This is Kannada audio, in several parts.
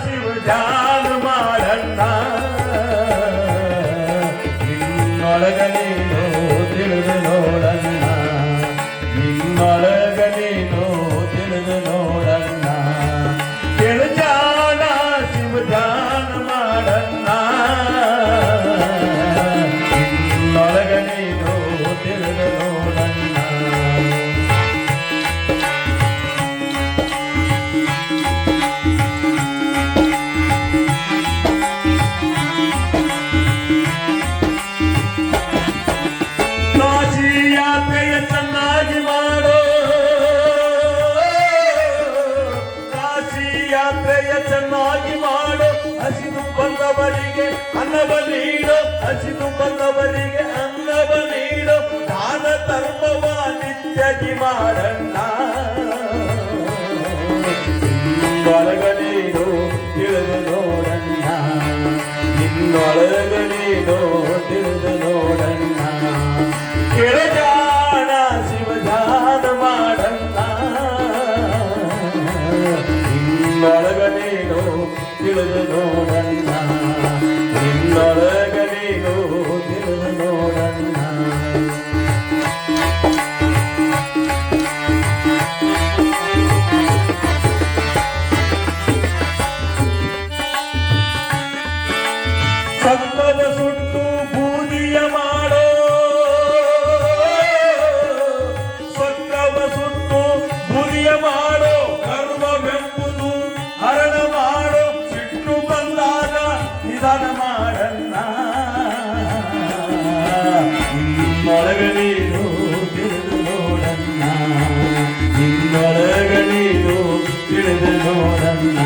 ಶಿವ ಧ್ಯಾನ ಮಾಡಣ್ಣ ನಿನ್ನೊಳಗ ನೀನು ತಿಳಿದು ನೋಡಣ್ಣ ನಿನ್ನೊಳಗ ನೀನು ತಿಳಿದು ನೋಡಣ್ಣ ಕೆಳಜಾಣ ಶಿವ ಧ್ಯಾನ ಮಾಡಣ್ಣ ನಿನ್ನೊಳಗ ನೀನು ತಿಳಿದು ನೋಡಣ್ಣ ಚೆನ್ನಾಗಿ ಮಾಡೋ ಕಾಶಿ ಯಾತ್ರೆಯ ಚೆನ್ನಾಗಿ ಮಾಡೋ ಹಸಿದು ಬಂದವರಿಗೆ ಅನ್ನವ ನೀಡೋ ಹಸಿದು ಬಂದವರಿಗೆ ಅನ್ನವ ನೀಡೋ ದಾನ ಧರ್ಮವ ನಿತ್ಯಗಿ ಮಾಡಣ್ಣ ನಿನ್ನೊಳಗ ನೀನು ತಿಳಿದು ನೋಡಣ್ಣ ನಿನ್ನೊಳಗ ನೀನು ತಿಳಿದು ನೋಡಣ್ಣ ಕೆಳಜಾಣ ಶಿವಧಾನ ಮಾಡಣ್ಣ ನಿನ್ನೊಳಗ ನೀನು ತಿಳಿದು ನೋಡಣ್ಣ ನಿನ್ನೊಳಗ ನೀನು ತಿಳಿದು ನೋಡಣ್ಣ ಸತ್ತದ ಸುಟ್ಟು ಬೂದಿಯ ಮಾಡೋ ಬುದಿಯ ಮಾಡೋ ಗರ್ವವೆಂಬುದು ಹರಣ ಮಾಡೋ ಸಿಟ್ಟು ಬಂದಾಗ ನಿಧಾನ ಮಾಡಣ್ಣ ನಿನ್ನೊಳಗ ನೀನು ತಿಳಿದು ನೋಡಣ್ಣ ನಿನ್ನೊಳಗ ನೀನು ತಿಳಿದು ನೋಡಣ್ಣ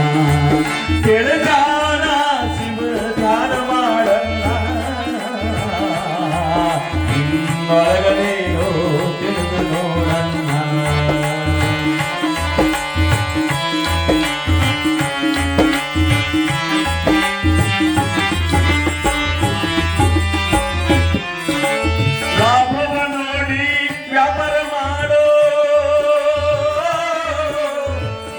ಕೆಳಗಾನ ಶಿವ ಧ್ಯಾನ ಮಾಡಣ್ಣ ನಿನ್ನೊಳಗ ನೀನು ತಿಳಿದು ನೋಡಣ್ಣ ವ್ಯಾಪಾರ ಮಾಡೋ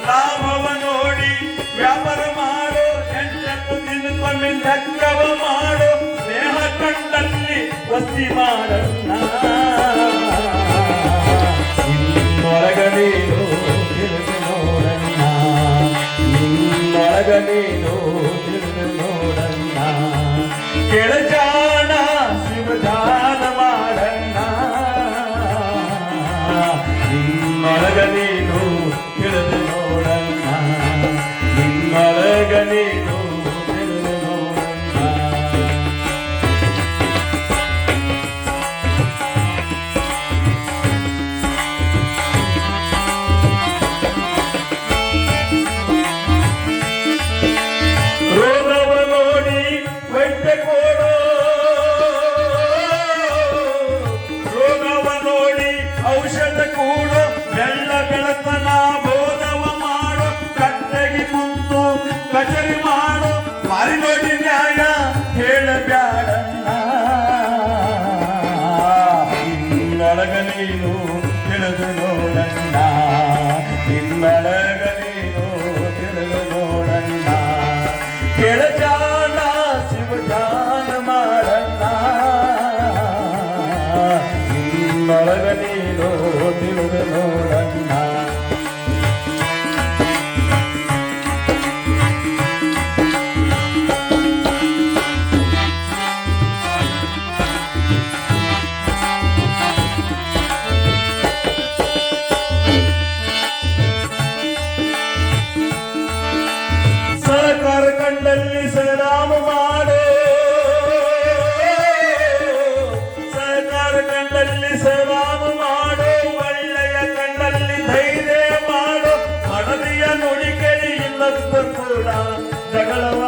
ಲಾಭವ ನೋಡಿ ವ್ಯಾಪಾರ ಮಾಡೋ ಎಂಟು ದಿನಕ್ಕೊಮ್ಮೆ ಲೆಕ್ಕವ ಮಾಡೋ ಸ್ನೇಹ ಕಂಡಲ್ಲಿ ವಸ್ತಿ ಮಾಡಣ್ಣ ನಿನ್ನೊಳಗ ನೀನು ತಿಳಿದು ನೋಡಣ್ಣ ನಿನ್ನೊಳಗ ನೀನು ತಿಳಿದು ನೋಡಣ್ಣ ಕೆಳಜಾಣ ಶಿವಧಾನ ಮಾಡಣ್ಣ ನಿನ್ನೊಳಗ ನೀನು ತಿಳಿದು ನೋಡಣ್ಣ ನಿನ್ನೊಳಗ ನೀನು ತಿಳಿದು ನೋಡಣ್ಣ ರೋಗವ ನೋಡಿ ವೈದ್ಯ ಕೊಡೋ ರೋಗವ ನೋಡಿ ಔಷಧ ಕೂಡೋ ಬೆಳ್ಳ ಬೆಳತನ ಬೋಧವ ಮಾಡೋ ಕಟ್ಟೆಗೆ ಮುಂದು ಕಚೇರಿ ಮಾಡೋ ಮಾರಿ ನೋಡಿ ನ್ಯಾಯ ಹೇಳಬ್ಯಾಡಣ್ಣ ನಿನ್ನೊಳಗ ನೀನು ತಿಳಿದು ನೋಡಣ್ಣ ನಿನ್ನೊಳಗ ನೀನು ತಿಳಿದು ನೋಡಣ್ಣ ಕೆಳಜಾಣ ಶಿವಧಾನ ಮಾಡಣ್ಣ ನಿನ್ನೊಳಗ ನೀನು ತಿಳಿದು ನೋಡಣ್ಣ ಸಹಕಾರ ಕಂಡಲ್ಲಿ ಸಲಾಮ ಮಾಡೋ ಸಹಕಾರ ಕಂಡಲ್ಲಿ ಸಲಾಮ ಮಾಡೋ ಒಳ್ಳೆಯ ಕಂಡಲ್ಲಿ ಧೈರ್ಯ ಮಾಡೋ ಹಣದಿಯ ನುಡಿ ಕೇಳಿ ಇನ್ನೊಬ್ಬ ಕೂಡ ಜಗಳವ